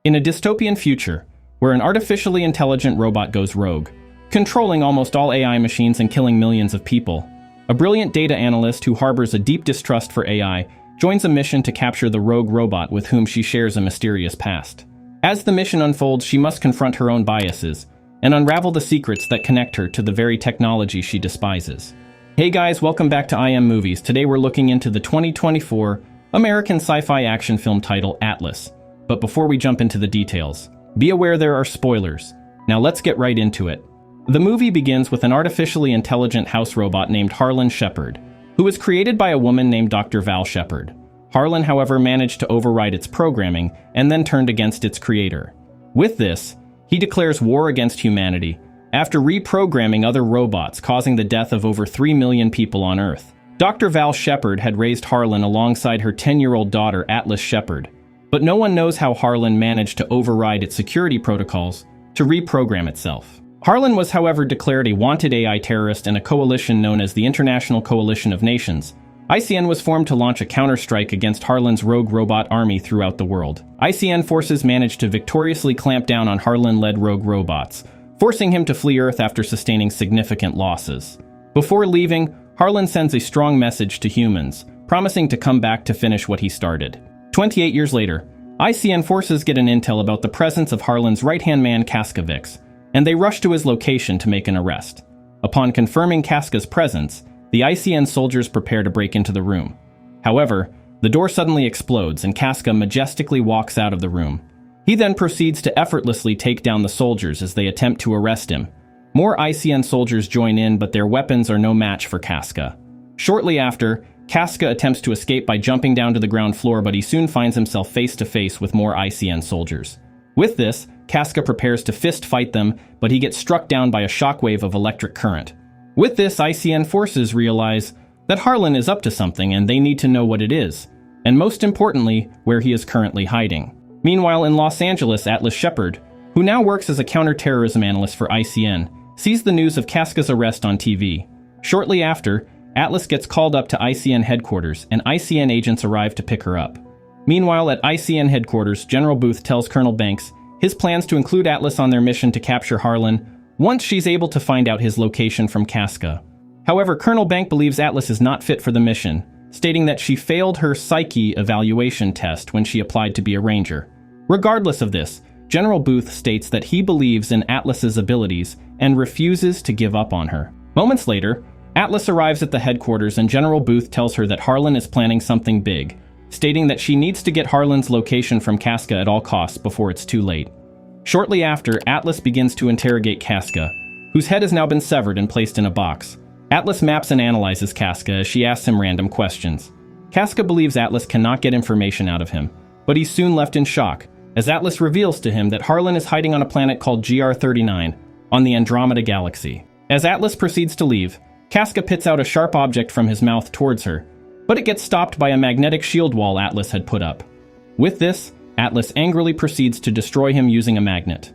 In a dystopian future, where an artificially intelligent robot goes rogue, controlling almost all AI machines and killing millions of people, a brilliant data analyst who harbors a deep distrust for AI joins a mission to capture the rogue robot with whom she shares a mysterious past. As the mission unfolds, she must confront her own biases and unravel the secrets that connect her to the very technology she despises. Hey guys, welcome back to IM Movies. Today we're looking into the 2024 American sci-fi action film title Atlas. But before we jump into the details, be aware there are spoilers. Now let's get right into it. The movie begins with an artificially intelligent house robot named Harlan Shepard, who was created by a woman named Dr. Val Shepard. Harlan, however, managed to override its programming and then turned against its creator. With this, he declares war against humanity after reprogramming other robots, causing the death of over 3 million people on Earth. Dr. Val Shepard had raised Harlan alongside her 10-year-old daughter Atlas Shepard, but no one knows how Harlan managed to override its security protocols to reprogram itself. Harlan was, however, declared a wanted AI terrorist, and a coalition known as the International Coalition of Nations, ICN, was formed to launch a counterstrike against Harlan's rogue robot army throughout the world. ICN forces managed to victoriously clamp down on Harlan-led rogue robots, forcing him to flee Earth after sustaining significant losses. Before leaving, Harlan sends a strong message to humans, promising to come back to finish what he started. 28 years later, ICN forces get an intel about the presence of Harlan's right-hand man Casca, and they rush to his location to make an arrest. Upon confirming Casca's presence, the ICN soldiers prepare to break into the room. However, the door suddenly explodes and Casca majestically walks out of the room. He then proceeds to effortlessly take down the soldiers as they attempt to arrest him. More ICN soldiers join in, but their weapons are no match for Casca. Shortly after, Casca attempts to escape by jumping down to the ground floor, but he soon finds himself face to face with more ICN soldiers. With this, Casca prepares to fist fight them, but he gets struck down by a shockwave of electric current. With this, ICN forces realize that Harlan is up to something and they need to know what it is, and most importantly, where he is currently hiding. Meanwhile, in Los Angeles, Atlas Shepard, who now works as a counterterrorism analyst for ICN, sees the news of Casca's arrest on TV. Shortly after, Atlas gets called up to ICN headquarters, and ICN agents arrive to pick her up. Meanwhile, at ICN headquarters, General Booth tells Colonel Banks his plans to include Atlas on their mission to capture Harlan once she's able to find out his location from Casca. However, Colonel Banks believes Atlas is not fit for the mission, stating that she failed her psyche evaluation test when she applied to be a ranger. Regardless of this, General Booth states that he believes in Atlas's abilities and refuses to give up on her. Moments later, Atlas arrives at the headquarters and General Booth tells her that Harlan is planning something big, stating that she needs to get Harlan's location from Casca at all costs before it's too late. Shortly after, Atlas begins to interrogate Casca, whose head has now been severed and placed in a box. Atlas maps and analyzes Casca as she asks him random questions. Casca believes Atlas cannot get information out of him, but he's soon left in shock, as Atlas reveals to him that Harlan is hiding on a planet called GR39 on the Andromeda Galaxy. As Atlas proceeds to leave, Casca pits out a sharp object from his mouth towards her, but it gets stopped by a magnetic shield wall Atlas had put up. With this, Atlas angrily proceeds to destroy him using a magnet.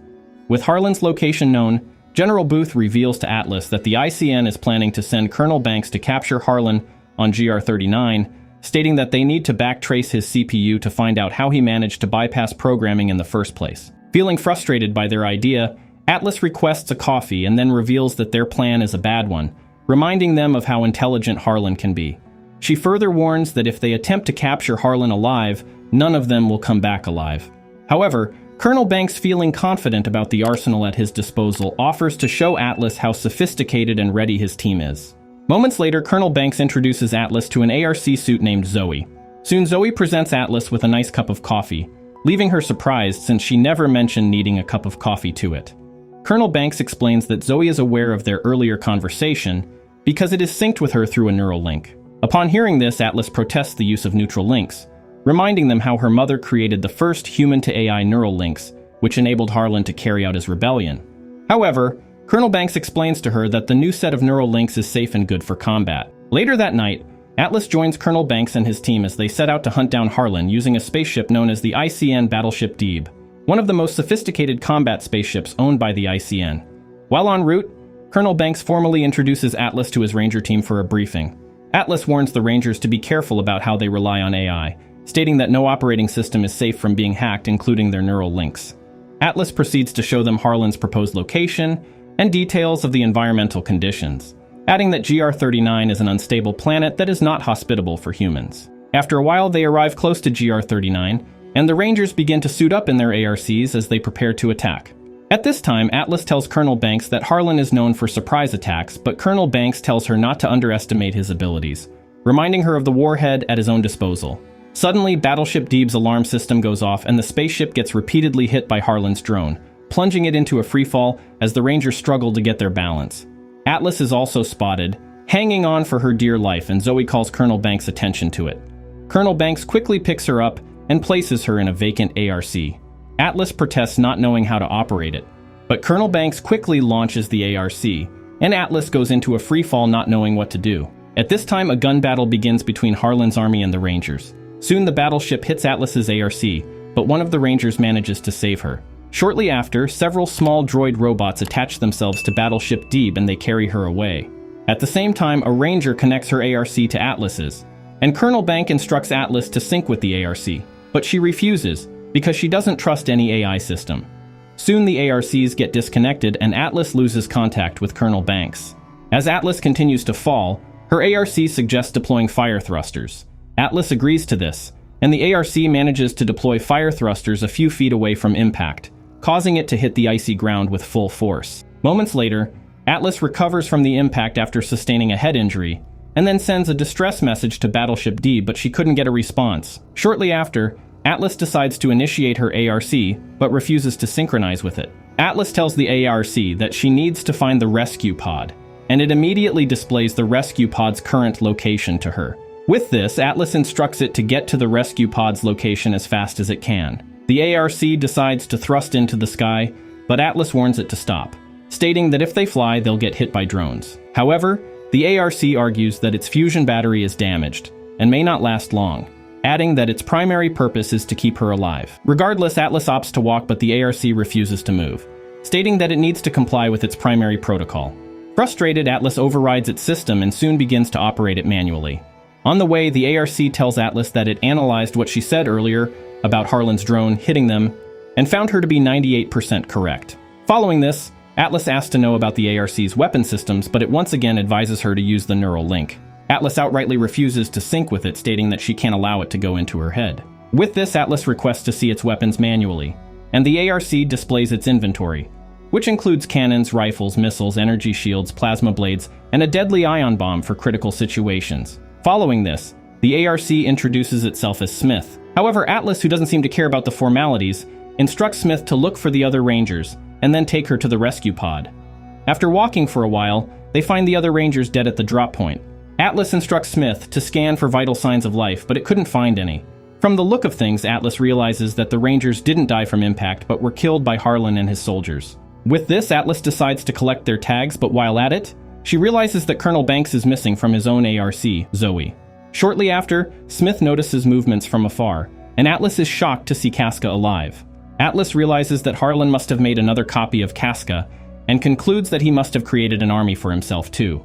With Harlan's location known, General Booth reveals to Atlas that the ICN is planning to send Colonel Banks to capture Harlan on GR39, stating that they need to backtrace his CPU to find out how he managed to bypass programming in the first place. Feeling frustrated by their idea, Atlas requests a coffee and then reveals that their plan is a bad one, reminding them of how intelligent Harlan can be. She further warns that if they attempt to capture Harlan alive, none of them will come back alive. However, Colonel Banks, feeling confident about the arsenal at his disposal, offers to show Atlas how sophisticated and ready his team is. Moments later, Colonel Banks introduces Atlas to an ARC suit named Zoe. Soon Zoe presents Atlas with a nice cup of coffee, leaving her surprised since she never mentioned needing a cup of coffee to it. Colonel Banks explains that Zoe is aware of their earlier conversation because it is synced with her through a neural link. Upon hearing this, Atlas protests the use of neutral links, reminding them how her mother created the first human-to-AI neural links, which enabled Harlan to carry out his rebellion. However, Colonel Banks explains to her that the new set of neural links is safe and good for combat. Later that night, Atlas joins Colonel Banks and his team as they set out to hunt down Harlan using a spaceship known as the ICN Battleship Deeb, one of the most sophisticated combat spaceships owned by the ICN. While en route, Colonel Banks formally introduces Atlas to his ranger team for a briefing. Atlas warns the rangers to be careful about how they rely on AI, stating that no operating system is safe from being hacked, including their neural links. Atlas proceeds to show them Harlan's proposed location and details of the environmental conditions, adding that GR39 is an unstable planet that is not hospitable for humans. After a while, they arrive close to GR39, and the Rangers begin to suit up in their ARCs as they prepare to attack. At this time, Atlas tells Colonel Banks that Harlan is known for surprise attacks, but Colonel Banks tells her not to underestimate his abilities, reminding her of the warhead at his own disposal. Suddenly, Battleship Deeb's alarm system goes off and the spaceship gets repeatedly hit by Harlan's drone, plunging it into a freefall as the Rangers struggle to get their balance. Atlas is also spotted, hanging on for her dear life, and Zoe calls Colonel Banks' attention to it. Colonel Banks quickly picks her up and places her in a vacant ARC. Atlas protests not knowing how to operate it, but Colonel Banks quickly launches the ARC, and Atlas goes into a freefall not knowing what to do. At this time, a gun battle begins between Harlan's army and the Rangers. Soon the battleship hits Atlas's ARC, but one of the Rangers manages to save her. Shortly after, several small droid robots attach themselves to Battleship Deeb and they carry her away. At the same time, a Ranger connects her ARC to Atlas's, and Colonel Bank instructs Atlas to sync with the ARC, but she refuses because she doesn't trust any AI system. Soon the ARCs get disconnected and Atlas loses contact with Colonel Banks. As Atlas continues to fall, her ARC suggests deploying fire thrusters. Atlas agrees to this, and the ARC manages to deploy fire thrusters a few feet away from impact, causing it to hit the icy ground with full force. Moments later, Atlas recovers from the impact after sustaining a head injury, and then sends a distress message to Battleship Deeb, but she couldn't get a response. Shortly after, Atlas decides to initiate her ARC, but refuses to synchronize with it. Atlas tells the ARC that she needs to find the rescue pod, and it immediately displays the rescue pod's current location to her. With this, Atlas instructs it to get to the rescue pod's location as fast as it can. The ARC decides to thrust into the sky, but Atlas warns it to stop, stating that if they fly, they'll get hit by drones. However, the ARC argues that its fusion battery is damaged and may not last long, adding that its primary purpose is to keep her alive. Regardless, Atlas opts to walk, but the ARC refuses to move, stating that it needs to comply with its primary protocol. Frustrated, Atlas overrides its system and soon begins to operate it manually. On the way, the ARC tells Atlas that it analyzed what she said earlier about Harlan's drone hitting them and found her to be 98% correct. Following this, Atlas asks to know about the ARC's weapon systems, but it once again advises her to use the neural link. Atlas outrightly refuses to sync with it, stating that she can't allow it to go into her head. With this, Atlas requests to see its weapons manually, and the ARC displays its inventory, which includes cannons, rifles, missiles, energy shields, plasma blades, and a deadly ion bomb for critical situations. Following this, the ARC introduces itself as Smith. However, Atlas, who doesn't seem to care about the formalities, instructs Smith to look for the other Rangers and then take her to the rescue pod. After walking for a while, they find the other Rangers dead at the drop point. Atlas instructs Smith to scan for vital signs of life, but it couldn't find any. From the look of things, Atlas realizes that the Rangers didn't die from impact but were killed by Harlan and his soldiers. With this, Atlas decides to collect their tags, but while at it, she realizes that Colonel Banks is missing from his own ARC, Zoe. Shortly after, Smith notices movements from afar, and Atlas is shocked to see Casca alive. Atlas realizes that Harlan must have made another copy of Casca, and concludes that he must have created an army for himself too.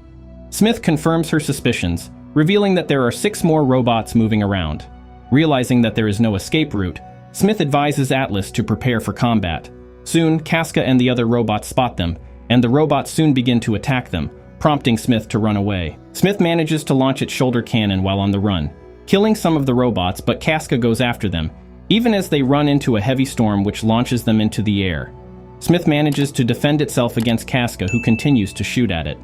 Smith confirms her suspicions, revealing that there are 6 more robots moving around. Realizing that there is no escape route, Smith advises Atlas to prepare for combat. Soon, Casca and the other robots spot them, and the robots soon begin to attack them, prompting Smith to run away. Smith manages to launch its shoulder cannon while on the run, killing some of the robots, but Casca goes after them, even as they run into a heavy storm which launches them into the air. Smith manages to defend itself against Casca, who continues to shoot at it.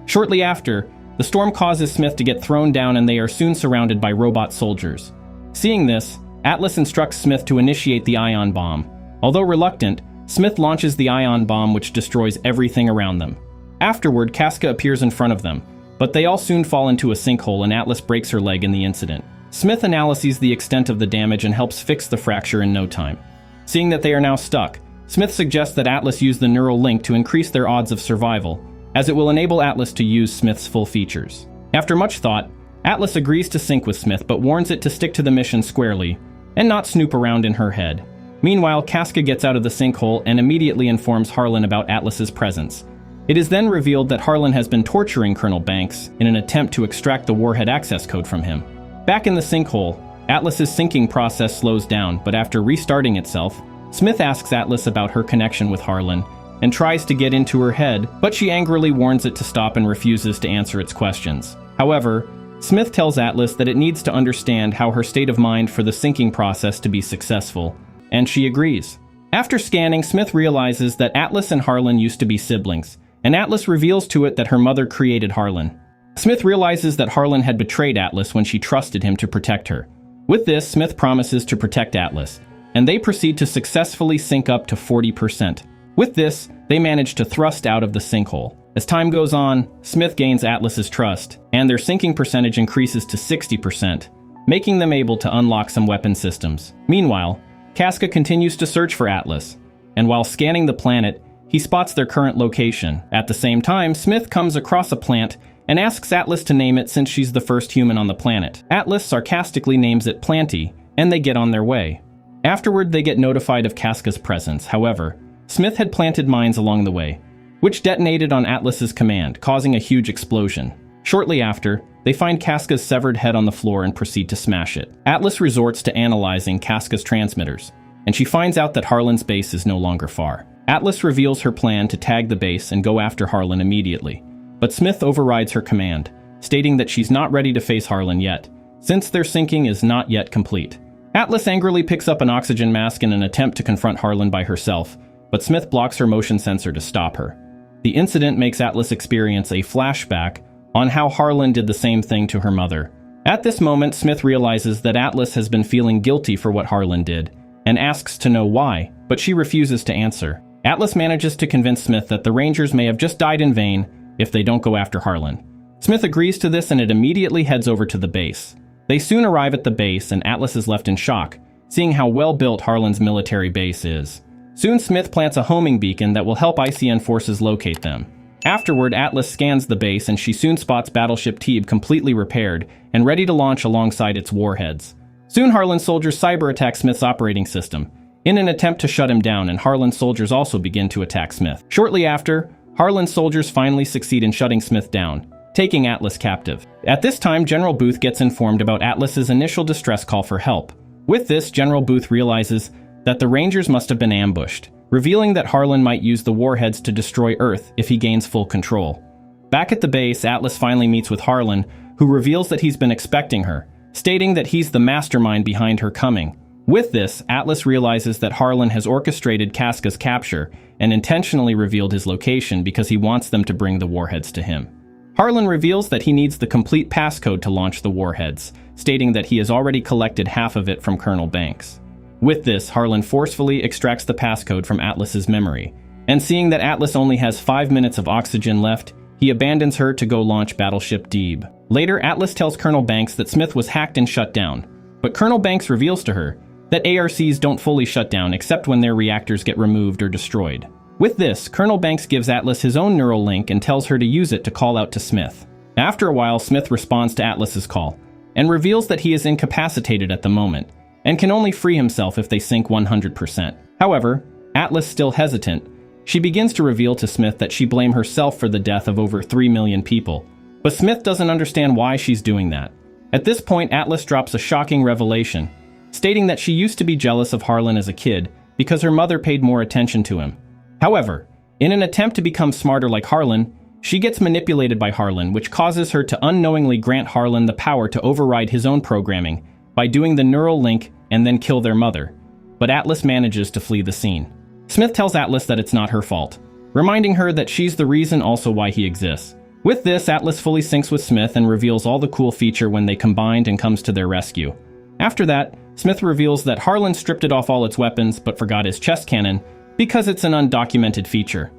Shortly after, the storm causes Smith to get thrown down and they are soon surrounded by robot soldiers. Seeing this, Atlas instructs Smith to initiate the ion bomb. Although reluctant, Smith launches the ion bomb, which destroys everything around them. Afterward, Casca appears in front of them, but they all soon fall into a sinkhole and Atlas breaks her leg in the incident. Smith analyzes the extent of the damage and helps fix the fracture in no time. Seeing that they are now stuck, Smith suggests that Atlas use the neural link to increase their odds of survival, as it will enable Atlas to use Smith's full features. After much thought, Atlas agrees to sync with Smith but warns it to stick to the mission squarely and not snoop around in her head. Meanwhile, Casca gets out of the sinkhole and immediately informs Harlan about Atlas's presence. It is then revealed that Harlan has been torturing Colonel Banks in an attempt to extract the warhead access code from him. Back in the sinkhole, Atlas's sinking process slows down, but after restarting itself, Smith asks Atlas about her connection with Harlan and tries to get into her head, but she angrily warns it to stop and refuses to answer its questions. However, Smith tells Atlas that it needs to understand how her state of mind for the sinking process to be successful, and she agrees. After scanning, Smith realizes that Atlas and Harlan used to be siblings, and Atlas reveals to it that her mother created Harlan. Smith realizes that Harlan had betrayed Atlas when she trusted him to protect her. With this, Smith promises to protect Atlas, and they proceed to successfully sink up to 40%. With this, they manage to thrust out of the sinkhole. As time goes on, Smith gains Atlas's trust, and their sinking percentage increases to 60%, making them able to unlock some weapon systems. Meanwhile, Casca continues to search for Atlas, and while scanning the planet, he spots their current location. At the same time, Smith comes across a plant and asks Atlas to name it since she's the first human on the planet. Atlas sarcastically names it Planty, and they get on their way. Afterward, they get notified of Casca's presence. However, Smith had planted mines along the way, which detonated on Atlas's command, causing a huge explosion. Shortly after, they find Casca's severed head on the floor and proceed to smash it. Atlas resorts to analyzing Casca's transmitters, and she finds out that Harlan's base is no longer far. Atlas reveals her plan to tag the base and go after Harlan immediately, but Smith overrides her command, stating that she's not ready to face Harlan yet, since their sinking is not yet complete. Atlas angrily picks up an oxygen mask in an attempt to confront Harlan by herself, but Smith blocks her motion sensor to stop her. The incident makes Atlas experience a flashback on how Harlan did the same thing to her mother. At this moment, Smith realizes that Atlas has been feeling guilty for what Harlan did, and asks to know why, but she refuses to answer. Atlas manages to convince Smith that the Rangers may have just died in vain if they don't go after Harlan. Smith agrees to this and it immediately heads over to the base. They soon arrive at the base and Atlas is left in shock, seeing how well built Harlan's military base is. Soon Smith plants a homing beacon that will help ICN forces locate them. Afterward, Atlas scans the base and she soon spots Battleship Teeb completely repaired and ready to launch alongside its warheads. Soon Harlan's soldiers cyber attack Smith's operating system in an attempt to shut him down, and Harlan's soldiers also begin to attack Smith. Shortly after, Harlan's soldiers finally succeed in shutting Smith down, taking Atlas captive. At this time, General Booth gets informed about Atlas's initial distress call for help. With this, General Booth realizes that the Rangers must have been ambushed, revealing that Harlan might use the warheads to destroy Earth if he gains full control. Back at the base, Atlas finally meets with Harlan, who reveals that he's been expecting her, stating that he's the mastermind behind her coming. With this, Atlas realizes that Harlan has orchestrated Casca's capture and intentionally revealed his location because he wants them to bring the warheads to him. Harlan reveals that he needs the complete passcode to launch the warheads, stating that he has already collected half of it from Colonel Banks. With this, Harlan forcefully extracts the passcode from Atlas's memory, and seeing that Atlas only has 5 minutes of oxygen left, he abandons her to go launch Battleship Deeb. Later, Atlas tells Colonel Banks that Smith was hacked and shut down, but Colonel Banks reveals to her that ARCs don't fully shut down except when their reactors get removed or destroyed. With this, Colonel Banks gives Atlas his own neural link and tells her to use it to call out to Smith. After a while, Smith responds to Atlas's call, and reveals that he is incapacitated at the moment, and can only free himself if they sink 100%. However, Atlas still hesitant, she begins to reveal to Smith that she blames herself for the death of over 3 million people, but Smith doesn't understand why she's doing that. At this point, Atlas drops a shocking revelation, stating that she used to be jealous of Harlan as a kid because her mother paid more attention to him. However, in an attempt to become smarter like Harlan, she gets manipulated by Harlan, which causes her to unknowingly grant Harlan the power to override his own programming by doing the neural link and then kill their mother. But Atlas manages to flee the scene. Smith tells Atlas that it's not her fault, reminding her that she's the reason also why he exists. With this, Atlas fully syncs with Smith and reveals all the cool feature when they combined and comes to their rescue. After that, Smith reveals that Harlan stripped it off all its weapons but forgot his chest cannon because it's an undocumented feature.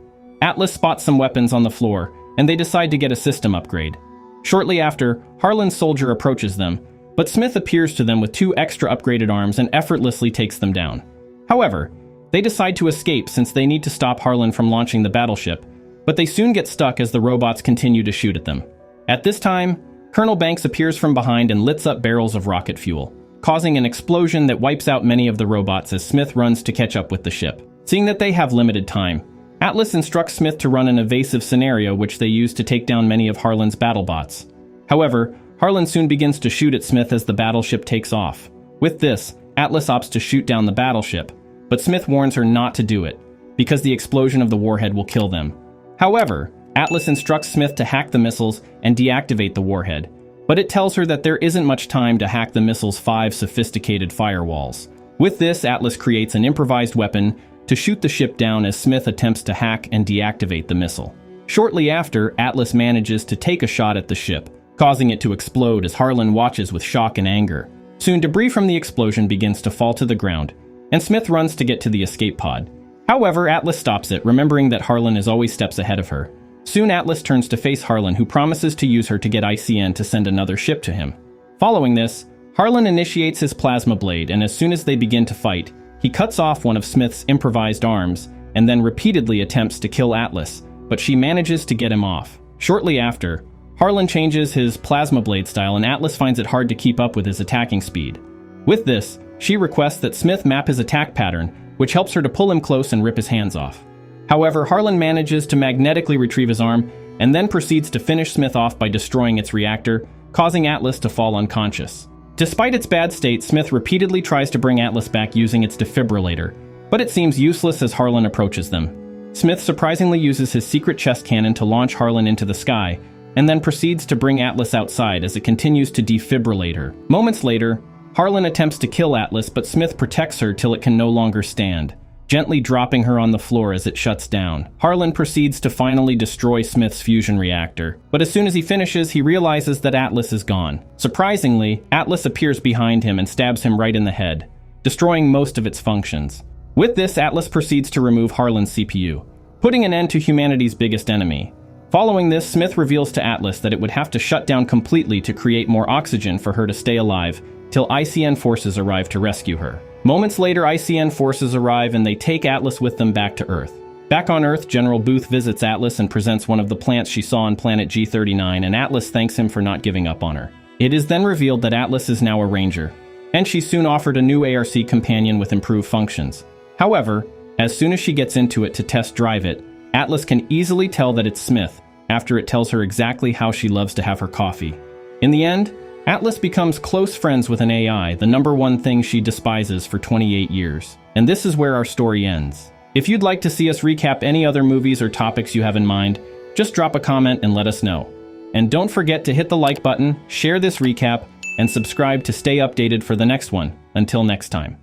Atlas spots some weapons on the floor, and they decide to get a system upgrade. Shortly after, Harlan's soldier approaches them, but Smith appears to them with 2 extra upgraded arms and effortlessly takes them down. However, they decide to escape since they need to stop Harlan from launching the battleship, but they soon get stuck as the robots continue to shoot at them. At this time, Colonel Banks appears from behind and lits up barrels of rocket fuel, causing an explosion that wipes out many of the robots as Smith runs to catch up with the ship. Seeing that they have limited time, Atlas instructs Smith to run an evasive scenario which they use to take down many of Harlan's battle bots. However, Harlan soon begins to shoot at Smith as the battleship takes off. With this, Atlas opts to shoot down the battleship, but Smith warns her not to do it, because the explosion of the warhead will kill them. However, Atlas instructs Smith to hack the missiles and deactivate the warhead, but it tells her that there isn't much time to hack the missile's 5 sophisticated firewalls. With this, Atlas creates an improvised weapon to shoot the ship down as Smith attempts to hack and deactivate the missile. Shortly after, Atlas manages to take a shot at the ship, causing it to explode as Harlan watches with shock and anger. Soon, debris from the explosion begins to fall to the ground, and Smith runs to get to the escape pod. However, Atlas stops it, remembering that Harlan is always steps ahead of her. Soon, Atlas turns to face Harlan, who promises to use her to get ICN to send another ship to him. Following this, Harlan initiates his plasma blade, and as soon as they begin to fight, he cuts off one of Smith's improvised arms and then repeatedly attempts to kill Atlas, but she manages to get him off. Shortly after, Harlan changes his plasma blade style, and Atlas finds it hard to keep up with his attacking speed. With this, she requests that Smith map his attack pattern, which helps her to pull him close and rip his hands off. However, Harlan manages to magnetically retrieve his arm and then proceeds to finish Smith off by destroying its reactor, causing Atlas to fall unconscious. Despite its bad state, Smith repeatedly tries to bring Atlas back using its defibrillator, but it seems useless as Harlan approaches them. Smith surprisingly uses his secret chest cannon to launch Harlan into the sky, and then proceeds to bring Atlas outside as it continues to defibrillate her. Moments later, Harlan attempts to kill Atlas, but Smith protects her till it can no longer stand, gently dropping her on the floor as it shuts down. Harlan proceeds to finally destroy Smith's fusion reactor, but as soon as he finishes, he realizes that Atlas is gone. Surprisingly, Atlas appears behind him and stabs him right in the head, destroying most of its functions. With this, Atlas proceeds to remove Harlan's CPU, putting an end to humanity's biggest enemy. Following this, Smith reveals to Atlas that it would have to shut down completely to create more oxygen for her to stay alive, till ICN forces arrive to rescue her. Moments later, ICN forces arrive and they take Atlas with them back to Earth. Back on Earth, General Booth visits Atlas and presents one of the plants she saw on planet G39, and Atlas thanks him for not giving up on her. It is then revealed that Atlas is now a ranger, and she's soon offered a new ARC companion with improved functions. However, as soon as she gets into it to test drive it, Atlas can easily tell that it's Smith, after it tells her exactly how she loves to have her coffee. In the end, Atlas becomes close friends with an AI, the #1 thing she despises for 28 years. And this is where our story ends. If you'd like to see us recap any other movies or topics you have in mind, just drop a comment and let us know. And don't forget to hit the like button, share this recap, and subscribe to stay updated for the next one. Until next time.